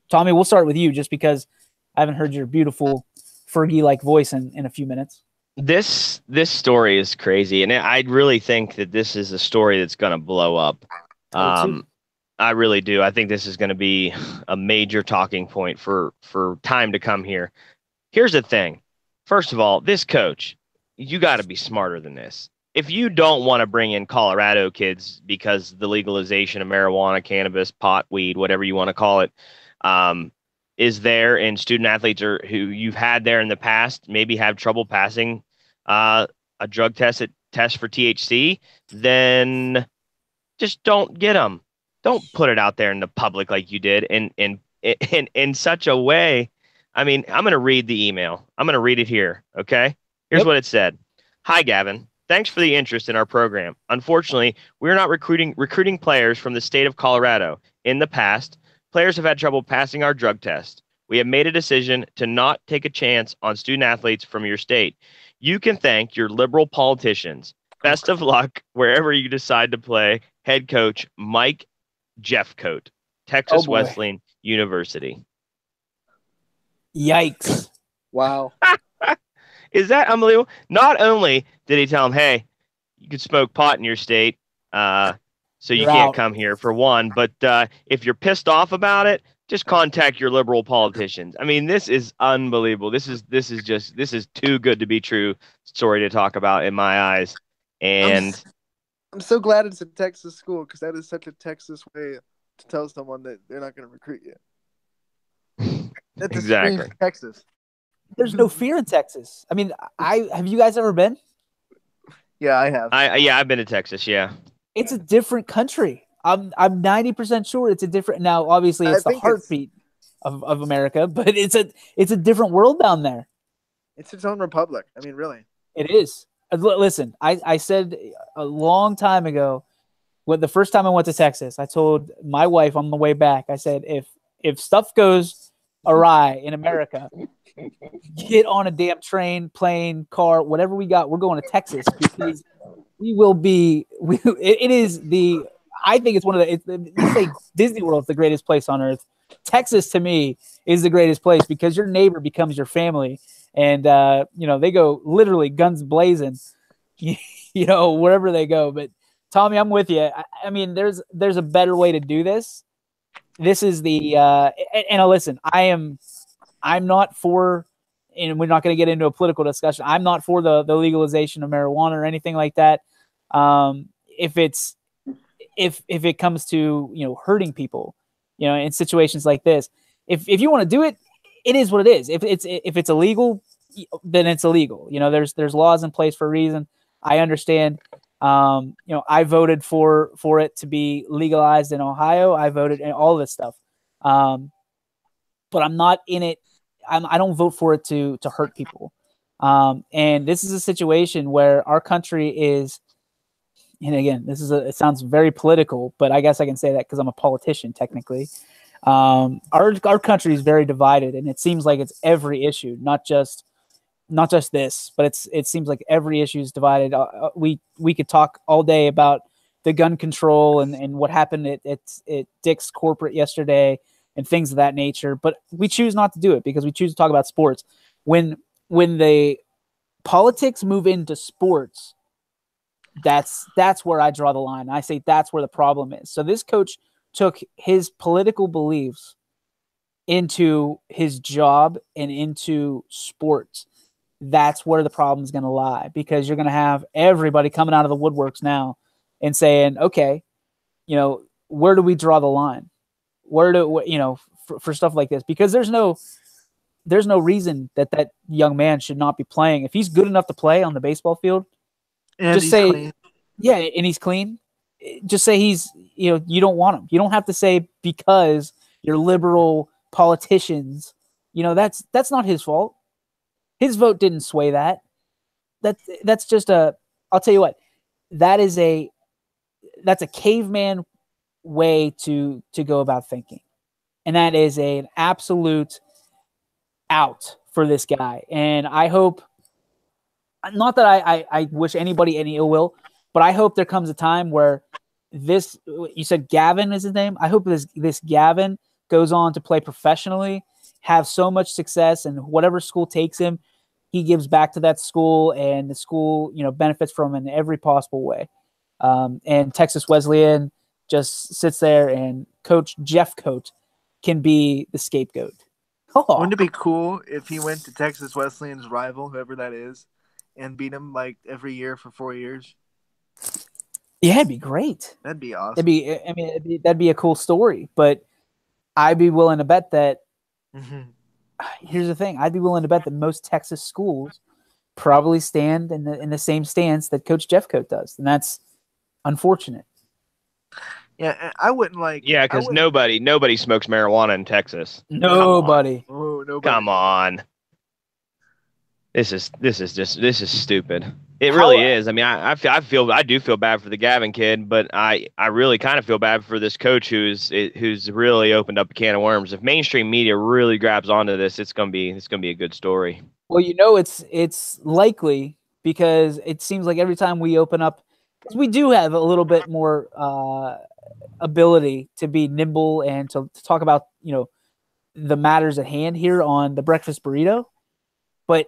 Tommy, we'll start with you just because I haven't heard your beautiful Fergie-like voice in a few minutes. This story is crazy, and I really think that this is a story that's going to blow up. I really do. I think this is going to be a major talking point for time to come here. Here's the thing. First of all, this coach, you got to be smarter than this. If you don't want to bring in Colorado kids because the legalization of marijuana, cannabis, pot, weed, whatever you want to call it, is there, and student athletes who you've had there in the past maybe have trouble passing a drug test for THC, then just don't get them. Don't put it out there in the public like you did and in such a way. I mean, I'm going to read the email. I'm going to read it here. Okay. Here's Yep. what it said. Hi, Gavin. Thanks for the interest in our program. Unfortunately, we're not recruiting players from the state of Colorado. In the past, players have had trouble passing our drug test. We have made a decision to not take a chance on student athletes from your state. You can thank your liberal politicians. Best of luck wherever you decide to play. Head coach Mike Jeffcoat, Texas boy. Wesleyan University. Yikes. Wow. Is that unbelievable? Not only did he tell him, hey, you can smoke pot in your state, so you You're can't out. come here for one, but if you're pissed off about it, just contact your liberal politicians. I mean, this is unbelievable. This is too good to be true story to talk about in my eyes. And I'm so glad it's a Texas school, because that is such a Texas way to tell someone that they're not going to recruit you. That's exactly. Texas. There's no fear in Texas. I mean, have you guys ever been? Yeah, I have. I've been to Texas. Yeah, It's a different country. I'm 90% sure it's a different. Now, obviously, it's the heartbeat of America, but it's a different world down there. It's its own republic. I mean, really. It is. Listen, I said a long time ago, when the first time I went to Texas, I told my wife on the way back, I said, if stuff goes awry in America, get on a damn train, plane, car, whatever we got, we're going to Texas, because we will be. It is the. I think it's one of the. You say Disney World is the greatest place on earth. Texas, to me, is the greatest place, because your neighbor becomes your family, and they go literally guns blazing, wherever they go. But Tommy, I'm with you. I mean, there's a better way to do this. This is the and listen, I'm not for, and we're not going to get into a political discussion. I'm not for the legalization of marijuana or anything like that. If it comes to hurting people, in situations like this, if you want to do it, it is what it is. If it's illegal, then it's illegal. There's laws in place for a reason. I understand. I voted for it to be legalized in Ohio. I voted in all this stuff. But I'm not in it. I don't vote for it to hurt people. And this is a situation where our country is, and again, it sounds very political, but I guess I can say that because I'm a politician technically. Our country is very divided, and it seems like it's every issue, not just this, but it seems like every issue is divided. We could talk all day about the gun control and what happened at Dick's Corporate yesterday and things of that nature, but we choose not to do it because we choose to talk about sports. When the politics move into sports, that's where I draw the line. I say that's where the problem is. So this coach took his political beliefs into his job and into sports. That's where the problem is going to lie, because you're going to have everybody coming out of the woodworks now and saying, okay, where do we draw the line? Where do for stuff like this? Because there's no reason that young man should not be playing. If he's good enough to play on the baseball field, and just say, clean. Yeah, and he's clean. Just say he's, you don't want him. You don't have to say because you're liberal politicians, that's not his fault. His vote didn't sway that. That's just I'll tell you what, that's a caveman way to go about thinking. And that is an absolute out for this guy. And I hope, not that I wish anybody any ill will, but I hope there comes a time where you said Gavin is his name. I hope this Gavin goes on to play professionally, have so much success, and whatever school takes him, he gives back to that school, and the school, benefits from him in every possible way. And Texas Wesleyan just sits there, and Coach Jeffcoat can be the scapegoat. Oh. Wouldn't it be cool if he went to Texas Wesleyan's rival, whoever that is, and beat him like every year for 4 years? Yeah, it'd be great. That'd be awesome. That'd be a cool story. But I'd be willing to bet that. Mm-hmm. Here's the thing: I'd be willing to bet that most Texas schools probably stand in the same stance that Coach Jeffcoat does, and that's unfortunate. Yeah, I wouldn't like. Yeah, because nobody smokes marijuana in Texas. Nobody. Oh, nobody. Come on. This is stupid. It How really is. I mean, I do feel bad for the Gavin kid, but I really kind of feel bad for this coach who's really opened up a can of worms. If mainstream media really grabs onto this, it's gonna be a good story. Well, it's likely because it seems like every time we open up, because we do have a little bit more ability to be nimble and to talk about the matters at hand here on the Breakfast Burrito. But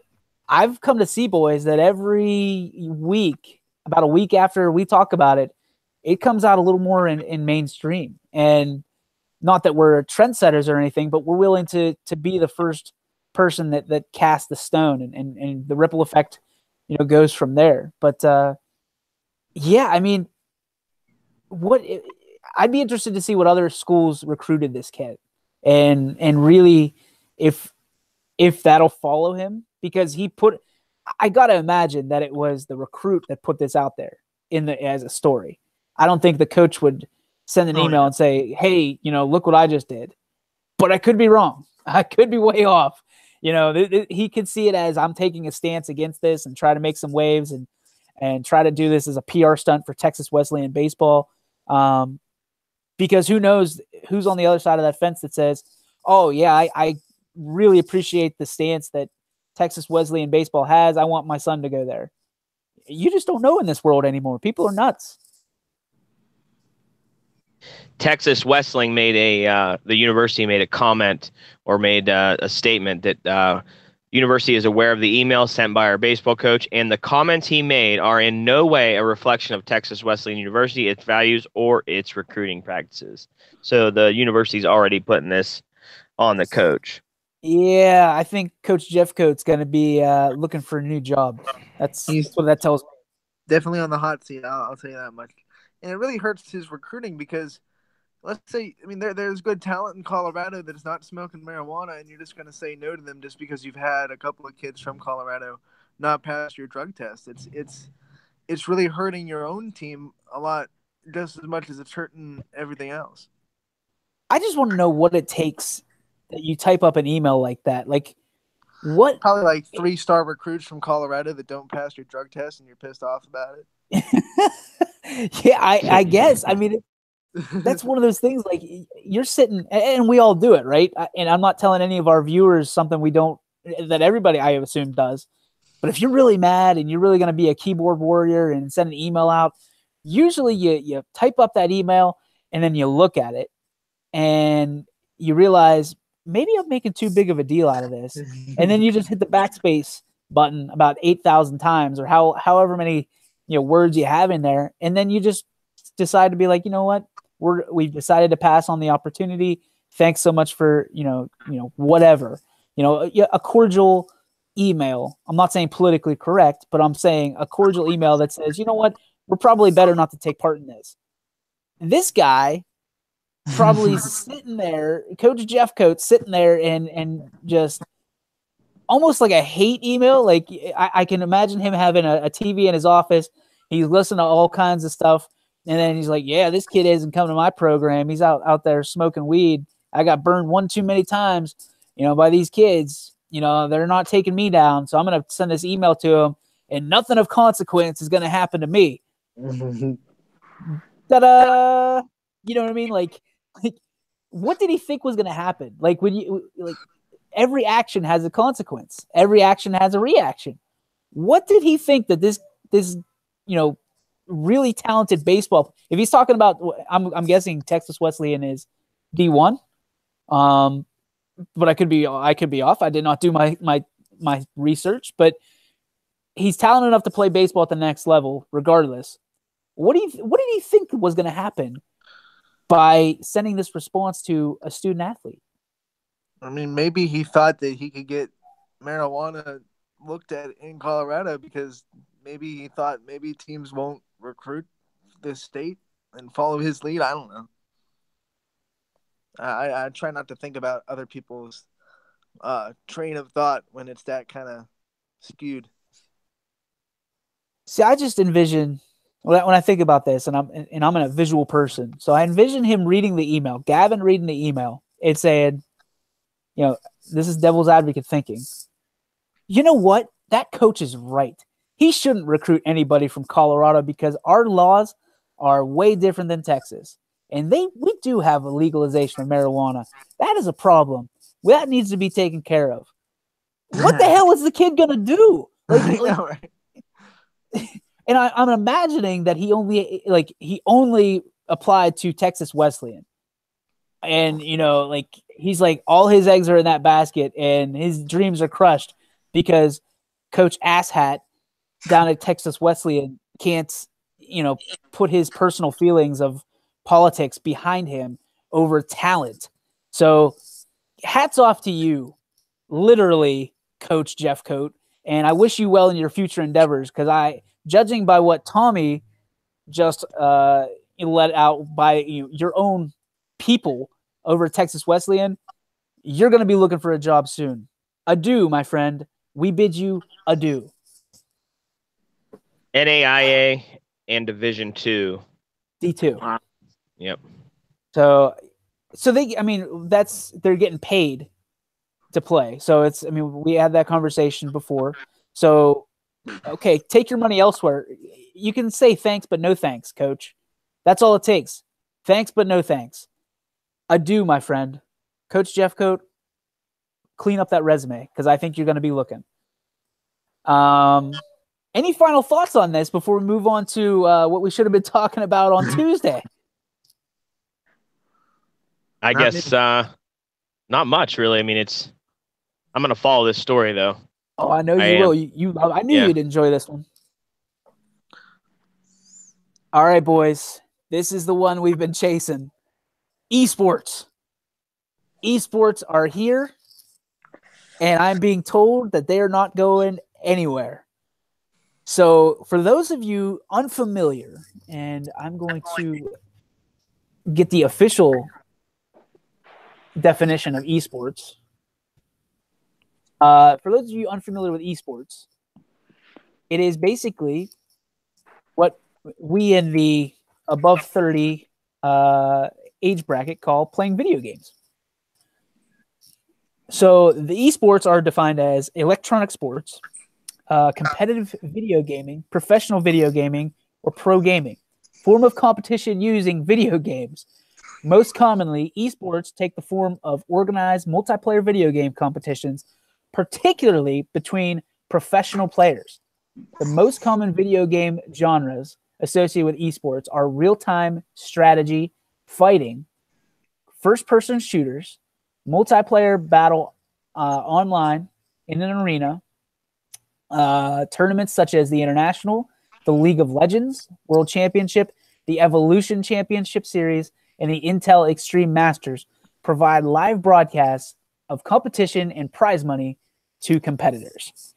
I've come to see, boys, that every week, about a week after we talk about it, it comes out a little more in mainstream. And not that we're trendsetters or anything, but we're willing to be the first person that casts the stone, and the ripple effect, goes from there. But yeah, I mean, I'd be interested to see what other schools recruited this kid, and really if that'll follow him, because I gotta imagine that it was the recruit that put this out there as a story. I don't think the coach would send an email and say, "Hey, look what I just did." But I could be wrong. I could be way off. He could see it as, I'm taking a stance against this and try to make some waves and try to do this as a PR stunt for Texas Wesleyan baseball. Because who knows who's on the other side of that fence that says, "Oh yeah, I really appreciate the stance that Texas Wesleyan baseball has. I want my son to go there." You just don't know in this world anymore. People are nuts. Texas Wesleyan the university made a comment or made a statement that university is aware of the email sent by our baseball coach, and the comments he made are in no way a reflection of Texas Wesleyan University, its values, or its recruiting practices. So the university's already putting this on the coach. Yeah, I think Coach Jeffcoat's going to be looking for a new job. That's what that tells me. Definitely on the hot seat. I'll tell you that much. And it really hurts his recruiting because, let's say, I mean, there's good talent in Colorado that is not smoking marijuana, and you're just going to say no to them just because you've had a couple of kids from Colorado not pass your drug test. It's really hurting your own team a lot, just as much as it's hurting everything else. I just want to know what it takes that you type up an email like that. Like, what? Probably like 3-star recruits from Colorado that don't pass your drug test, and you're pissed off about it. Yeah, I guess. I mean, that's one of those things. Like, you're sitting, and we all do it, right? And I'm not telling any of our viewers something that everybody, I assume, does. But if you're really mad and you're really going to be a keyboard warrior and send an email out, usually you type up that email and then you look at it and you realize, maybe I'm making too big of a deal out of this. And then you just hit the backspace button about 8,000 times, or however many words you have in there. And then you just decide to be like, you know what? We've decided to pass on the opportunity. Thanks so much for, whatever, a cordial email. I'm not saying politically correct, but I'm saying a cordial email that says, you know what? We're probably better not to take part in this. This guy probably sitting there, Coach Jeffcoat sitting there and just almost like a hate email. Like, I can imagine him having a TV in his office. He's listening to all kinds of stuff. And then he's like, yeah, this kid isn't coming to my program. He's out there smoking weed. I got burned one too many times, by these kids. They're not taking me down. So I'm going to send this email to them, and nothing of consequence is going to happen to me. Ta-da! You know what I mean? Like, what did he think was going to happen? Like, every action has a consequence. Every action has a reaction. What did he think that this really talented baseball, if he's talking about, I'm guessing Texas Wesleyan is D1. But I could be off. I did not do my research, but he's talented enough to play baseball at the next level regardless. What did he think was going to happen by sending this response to a student athlete? I mean, maybe he thought that he could get marijuana looked at in Colorado because maybe he thought maybe teams won't recruit this state and follow his lead. I don't know. I try not to think about other people's train of thought when it's that kind of skewed. See, I just envision when I think about this, and I'm a visual person, so I envision him reading the email, Gavin reading the email, and saying, this is devil's advocate thinking. You know what? That coach is right. He shouldn't recruit anybody from Colorado because our laws are way different than Texas. And we do have a legalization of marijuana. That is a problem. That needs to be taken care of. What the hell is the kid going to do? Right? And I'm imagining that he only applied to Texas Wesleyan. And, he's like, all his eggs are in that basket and his dreams are crushed because Coach Asshat down at Texas Wesleyan can't, put his personal feelings of politics behind him over talent. So hats off to you, literally, Coach Jeff Coat. And I wish you well in your future endeavors because judging by what Tommy just let out by your own people over at Texas Wesleyan, you're going to be looking for a job soon. Adieu, my friend. We bid you adieu. NAIA and Division II. D2. Yep. So they're getting paid to play. So we had that conversation before. So, okay, take your money elsewhere. You can say thanks, but no thanks, coach. That's all it takes. Thanks, but no thanks. Adieu, my friend. Coach Jeff Coat, clean up that resume because I think you're going to be looking. Any final thoughts on this before we move on to what we should have been talking about on Tuesday? I guess not much, really. I mean, I'm going to follow this story, though. Oh, I know you will. I knew you'd enjoy this one. All right, boys. This is the one we've been chasing. Esports. Esports are here, and I'm being told that they are not going anywhere. So for those of you unfamiliar, and I'm going to get the official definition of esports. For those of you unfamiliar with esports, it is basically what we in the above 30 age bracket call playing video games. So the esports are defined as electronic sports, competitive video gaming, professional video gaming, or pro gaming. Form of competition using video games. Most commonly, esports take the form of organized multiplayer video game competitions, particularly between professional players. The most common video game genres associated with esports are real-time strategy, fighting, first-person shooters, multiplayer battle online in an arena, tournaments such as the International, the League of Legends, World Championship, the Evolution Championship Series, and the Intel Extreme Masters provide live broadcasts of competition and prize money to competitors.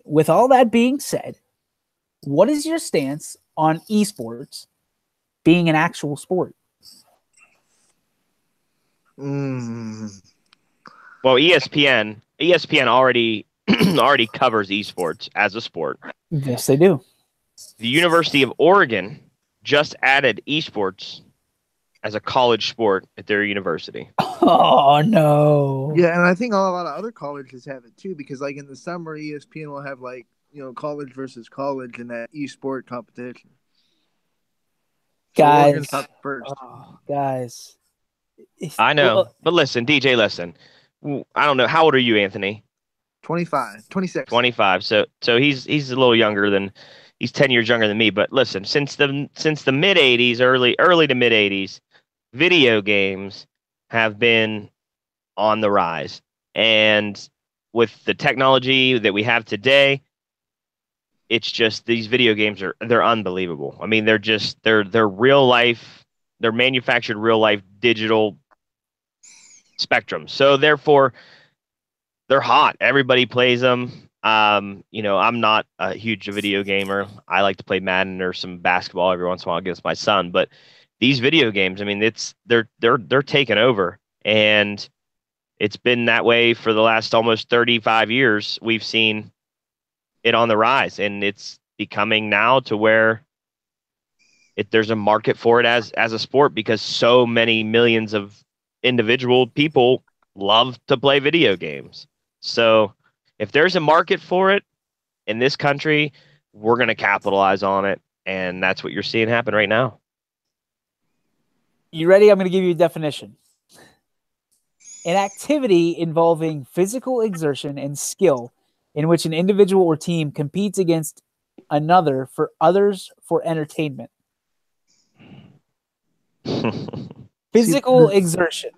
With all that being said, what is your stance on esports being an actual sport? Well, ESPN already covers esports as a sport. Yes, they do. The University of Oregon just added esports as a college sport at their university. Oh, no. Yeah, and I think a lot of other colleges have it too, because like in the summer, ESPN will have college versus college in that esport competition. So guys, guys. I know, but listen, DJ, listen. I don't know. How old are you, Anthony? 26. 25. So he's a little younger than, he's 10 years younger than me. But listen, since the mid 80s, early to mid 80s, video games have been on the rise. And with the technology that we have today, it's just these video games they're unbelievable. I mean, they're real life, they're manufactured real life digital spectrum. So therefore, they're hot. Everybody plays them. I'm not a huge video gamer. I like to play Madden or some basketball every once in a while against my son. But these video games, I mean, they're taking over, and it's been that way for the last almost 35 years. We've seen it on the rise, and it's becoming now to where there's a market for it as a sport because so many millions of individual people love to play video games. So if there's a market for it in this country, we're going to capitalize on it. And that's what you're seeing happen right now. You ready? I'm going to give you a definition. An activity involving physical exertion and skill in which an individual or team competes against another for others for entertainment. Physical exertion.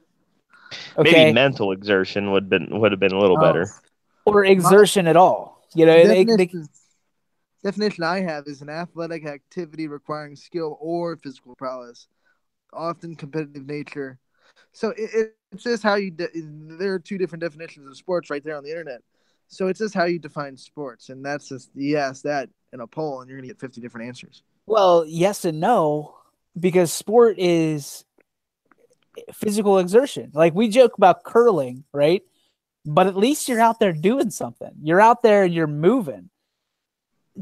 Okay. Maybe mental exertion would have been a little better. Or exertion at all. You know, definition I have is an athletic activity requiring skill or physical prowess, often competitive nature. So it's just how you there are two different definitions of sports right there on the internet. So it's just how you define sports, and that's just you ask that in a poll, and you're gonna get 50 different answers. Well, yes and no, because sport is physical exertion. Like we joke about curling, right? But at least you're out there doing something. You're out there and you're moving.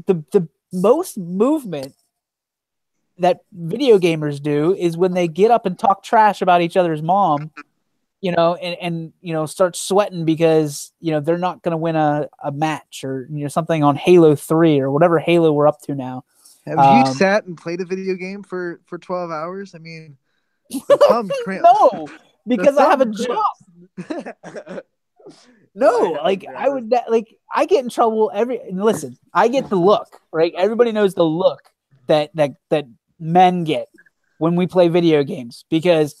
The most movement that video gamers do is when they get up and talk trash about each other's mom, you know, and you know, start sweating because, you know, they're not going to win a match or, you know, something on Halo 3 or whatever Halo we're up to now. Have you sat and played a video game for 12 hours? I mean, the thumb cramps. No, because I have a job. No, like I would like I get in trouble listen, I get the look, right? Everybody knows the look that men get when we play video games because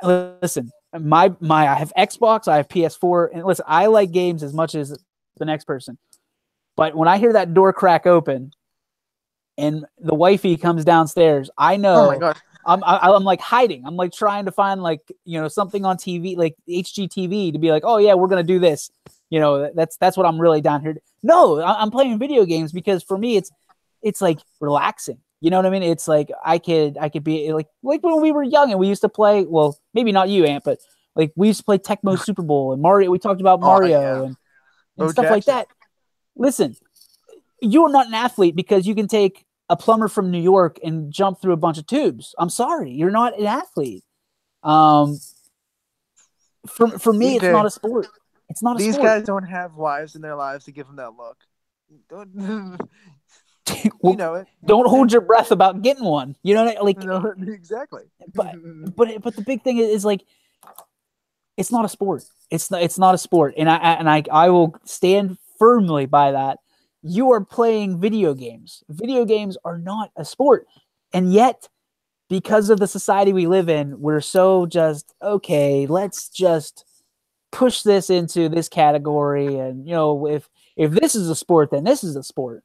listen, I have Xbox, I have PS4, and listen, I like games as much as the next person. But when I hear that door crack open and the wifey comes downstairs, I know oh my gosh. I'm like hiding. I'm like trying to find like, you know, something on TV, like HGTV to be like, oh yeah, we're going to do this. You know, that's what I'm really down here. No, I'm playing video games because for me, it's like relaxing. You know what I mean? It's like I could be like when we were young and we used to play, well, maybe not you, Ant, but like we used to play Tecmo Super Bowl and Mario. We talked about Mario and stuff like that. Listen, you're not an athlete because you can take a plumber from New York and jump through a bunch of tubes. I'm sorry, you're not an athlete. For me, it's not a sport. It's not a sport. These guys don't have wives in their lives to give them that look. You know it. Don't hold your breath about getting one. You know what I, like no, exactly. But the big thing is like it's not a sport. It's not a sport, and I will stand firmly by that. You are playing video games. Video games are not a sport. And yet, because of the society we live in, we're so just, okay, let's just push this into this category. And, you know, if this is a sport, then this is a sport.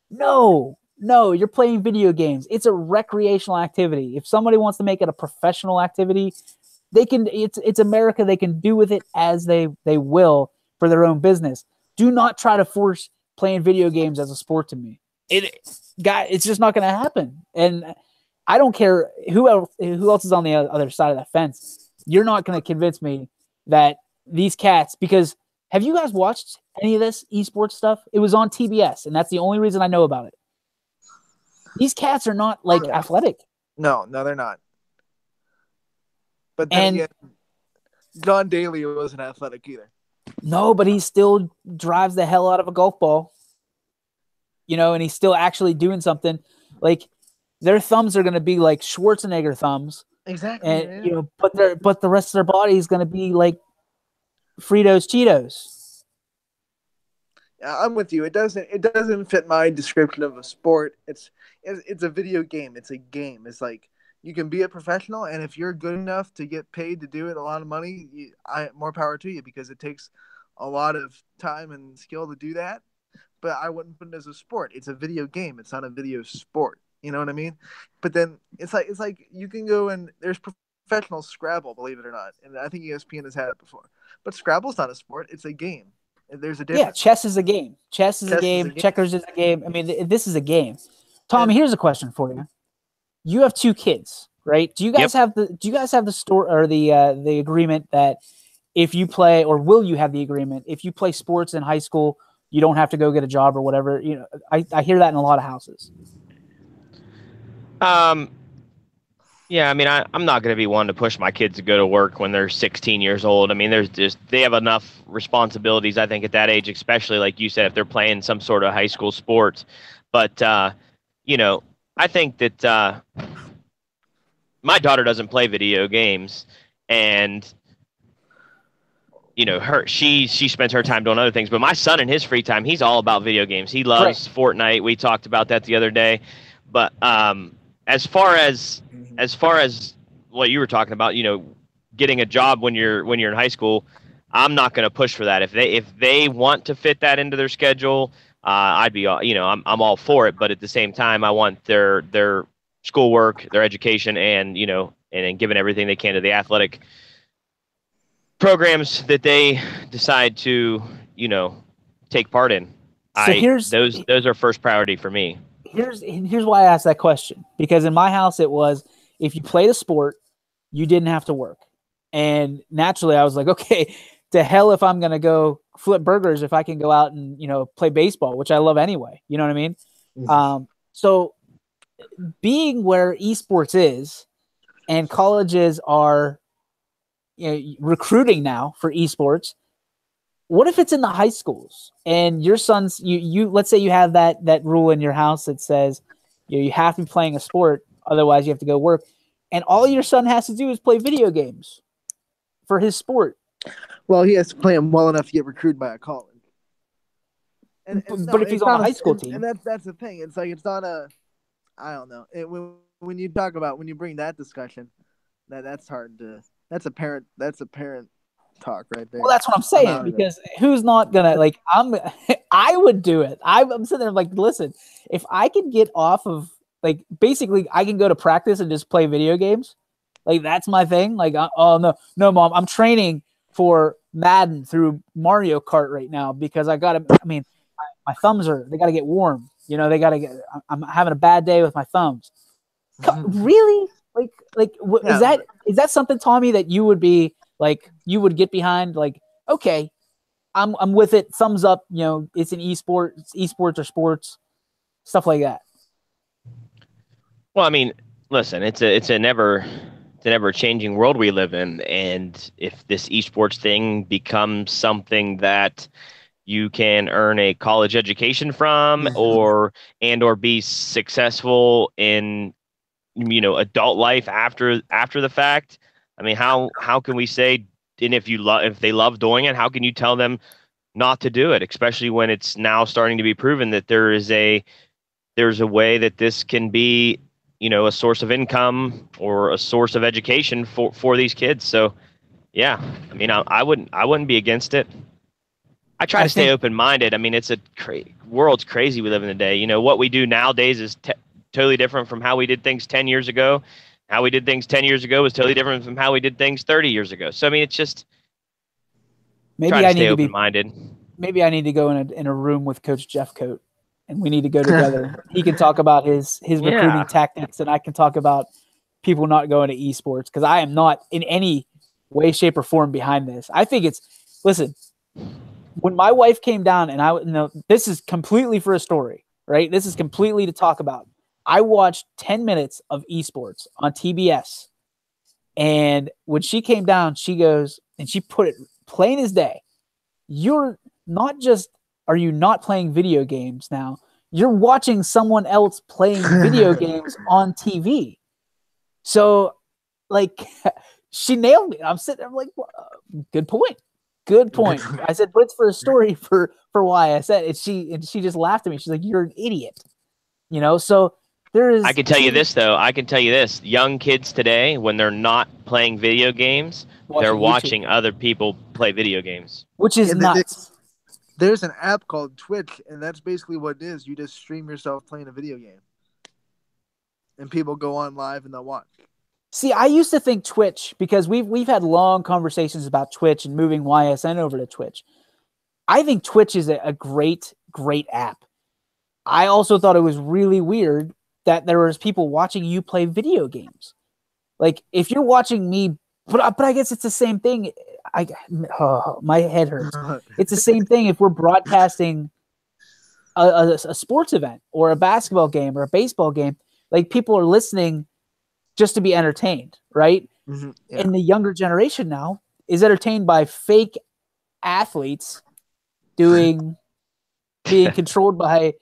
No, you're playing video games. It's a recreational activity. If somebody wants to make it a professional activity, they can. It's America. They can do with it as they will for their own business. Do not try to force playing video games as a sport to me. It's just not going to happen. And I don't care who else is on the other side of that fence. You're not going to convince me that these cats, because have you guys watched any of this esports stuff? It was on TBS, and that's the only reason I know about it. These cats are not like athletic. No, they're not. But then again, John Daly wasn't athletic either. No, but he still drives the hell out of a golf ball. You know, and he's still actually doing something. Like their thumbs are going to be like Schwarzenegger thumbs. Exactly. And you know, but the rest of their body is going to be like Fritos Cheetos. I'm with you. It doesn't fit my description of a sport. It's a video game. It's a game. It's like you can be a professional, and if you're good enough to get paid to do it, a lot of money, more power to you because it takes a lot of time and skill to do that. But I wouldn't put it as a sport. It's a video game. It's not a video sport. You know what I mean? But then it's like you can go and there's professional Scrabble, believe it or not, and I think ESPN has had it before. But Scrabble's not a sport. It's a game. There's a difference. Yeah, chess is a game. Chess is a game. Checkers is a game. I mean, this is a game. Tommy, here's a question for you. You have 2 kids, right? Do you guys have the store or the agreement that if you play, or will you have the agreement if you play sports in high school, you don't have to go get a job or whatever? You know, I hear that in a lot of houses. Yeah, I mean, I'm not going to be one to push my kids to go to work when they're 16 years old. I mean, they have enough responsibilities, I think, at that age, especially like you said, if they're playing some sort of high school sports. But, you know, I think that my daughter doesn't play video games, and she spends her time doing other things. But my son in his free time, he's all about video games. He loves Fortnite. We talked about that the other day. But as far as what you were talking about, getting a job when you're in high school, I'm not going to push for that. If they want to fit that into their schedule, I'd be I'm all for it. But at the same time, I want their schoolwork, their education, and giving everything they can to the athletic programs that they decide to take part in. So those are first priority for me. Here's why I asked that question, because in my house it was, if you played a sport, you didn't have to work. And naturally I was like, okay, to hell if I'm going to go flip burgers if I can go out and play baseball, which I love anyway. You know what I mean? Mm-hmm. So being where esports is, and colleges are recruiting now for esports, what if it's in the high schools and your son's you let's say you have that rule in your house that says you have to be playing a sport, otherwise you have to go work, and all your son has to do is play video games for his sport. Well, he has to play them well enough to get recruited by a college. But if he's on a high school team, and that's the thing. It's like, it's not a, I don't know. When you talk about, when you bring that discussion, that's hard to. That's a parent talk right there. Well, that's what I'm saying, because who's not gonna I would do it. I'm sitting there like, listen, if I can get off of basically I can go to practice and just play video games, that's my thing. Oh no, Mom, I'm training for Madden through Mario Kart right now because my thumbs they got to get warm. I'm having a bad day with my thumbs. Really? Is that something, Tommy, that you would be you would get behind? Okay, I'm with it. Thumbs up. It's an esports or sports, stuff like that. Well, I mean, listen, it's a never changing world we live in, and if this esports thing becomes something that you can earn a college education from, or be successful in adult life after the fact. I mean, how can we say, and if they love doing it, how can you tell them not to do it, especially when it's now starting to be proven that there's a way that this can be a source of income or a source of education for these kids. So yeah, I mean, I wouldn't be against it. I try to stay open-minded. I mean, it's world's crazy we live in today. What we do nowadays is totally different from how we did things 10 years ago. How we did things 10 years ago was totally different from how we did things 30 years ago. So, I mean, it's just try to stay open-minded. Maybe I need to go in a room with Coach Jeffcoat, and we need to go together. He can talk about his recruiting tactics, and I can talk about people not going to esports, because I am not in any way, shape, or form behind this. I think listen, when my wife came down, and this is completely for a story, right? This is completely to talk about. I watched 10 minutes of esports on TBS. And when she came down, she goes, and she put it plain as day. Are you not playing video games now? You're watching someone else playing video games on TV. So, she nailed me. I'm sitting there, I'm like, good point. Good point. I said, but it's for a story for YSN. And she just laughed at me. She's like, you're an idiot. So there is. I can tell you this, though. Young kids today, when they're not playing video games, they're watching other people play video games. Which is nuts. There's an app called Twitch, and that's basically what it is. You just stream yourself playing a video game. And people go on live and they'll watch. See, I used to think Twitch, because we've had long conversations about Twitch and moving YSN over to Twitch. I think Twitch is a great, great app. I also thought it was really weird that there was people watching you play video games. If you're watching me, but I guess it's the same thing. My head hurts. It's the same thing if we're broadcasting a sports event or a basketball game or a baseball game. Like people are listening just to be entertained, right? Yeah. And the younger generation now is entertained by fake athletes being controlled by,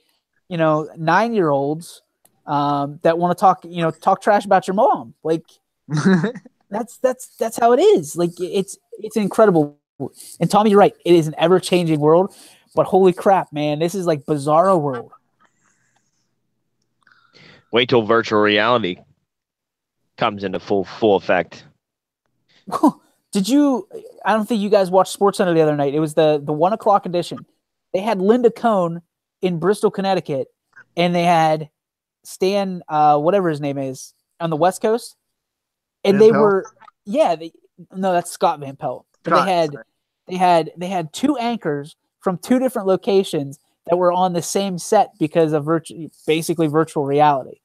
9-year-olds that want to talk trash about your mom. Like that's how it is. Like it's incredible. And Tommy, you're right. It is an ever changing world, but holy crap, man, this is like bizarro world. Wait till virtual reality comes into full effect. Did you? I don't think you guys watched SportsCenter the other night. It was the 1:00 edition. They had Linda Cohn in Bristol, Connecticut, and they had Stan, whatever his name is, on the West Coast, and Van they Pelt? were, no, that's Scott Van Pelt. But Scott, they had two anchors from two different locations that were on the same set because of basically virtual reality.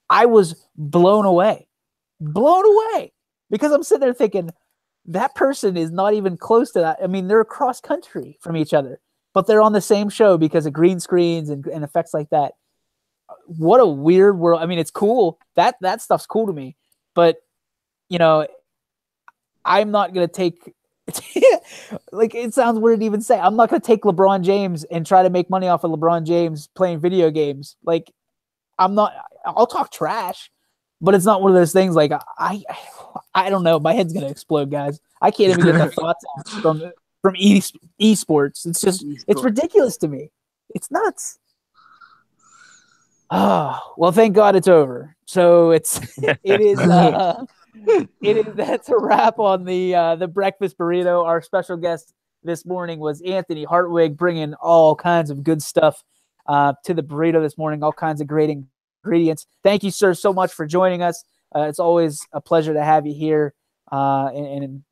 I was blown away because I'm sitting there thinking that person is not even close to that. I mean, they're across country from each other, but they're on the same show because of green screens and effects like that. What a weird world. I mean, it's cool. That stuff's cool to me, but I'm not going to take like, it sounds weird to even say, I'm not going to take LeBron James and try to make money off of LeBron James playing video games. Like, I'll talk trash, but it's not one of those things. Like I don't know. My head's going to explode, guys. I can't even get the thoughts out from esports. It's just, it's ridiculous to me. It's nuts. Oh, well, thank God it's over. So it is, that's a wrap on the breakfast burrito. Our special guest this morning was Anthony Hartwig, bringing all kinds of good stuff to the burrito this morning, all kinds of great ingredients. Thank you, sir, so much for joining us. It's always a pleasure to have you here. And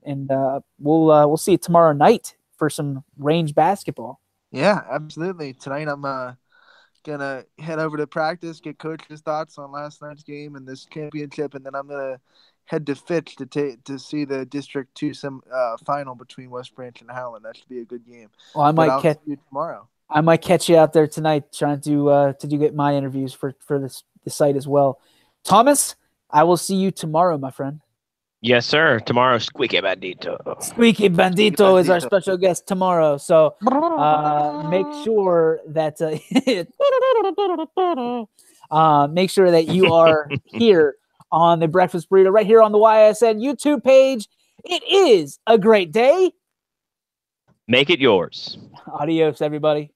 we'll see you tomorrow night for some range basketball. Yeah, absolutely. Tonight I'm gonna head over to practice, get coach's thoughts on last night's game and this championship, and then I'm gonna head to Fitch to see the District 2 final between West Branch and Howland. That should be a good game. Well, I'll see you tomorrow. I might catch you out there tonight trying to get my interviews for the site as well. Thomas, I will see you tomorrow, my friend. Yes, sir. Tomorrow, Squeaky Bandito. Squeaky Bandito is our special guest tomorrow. So make sure that you are here on the Breakfast Burrito right here on the YSN YouTube page. It is a great day. Make it yours. Adios, everybody.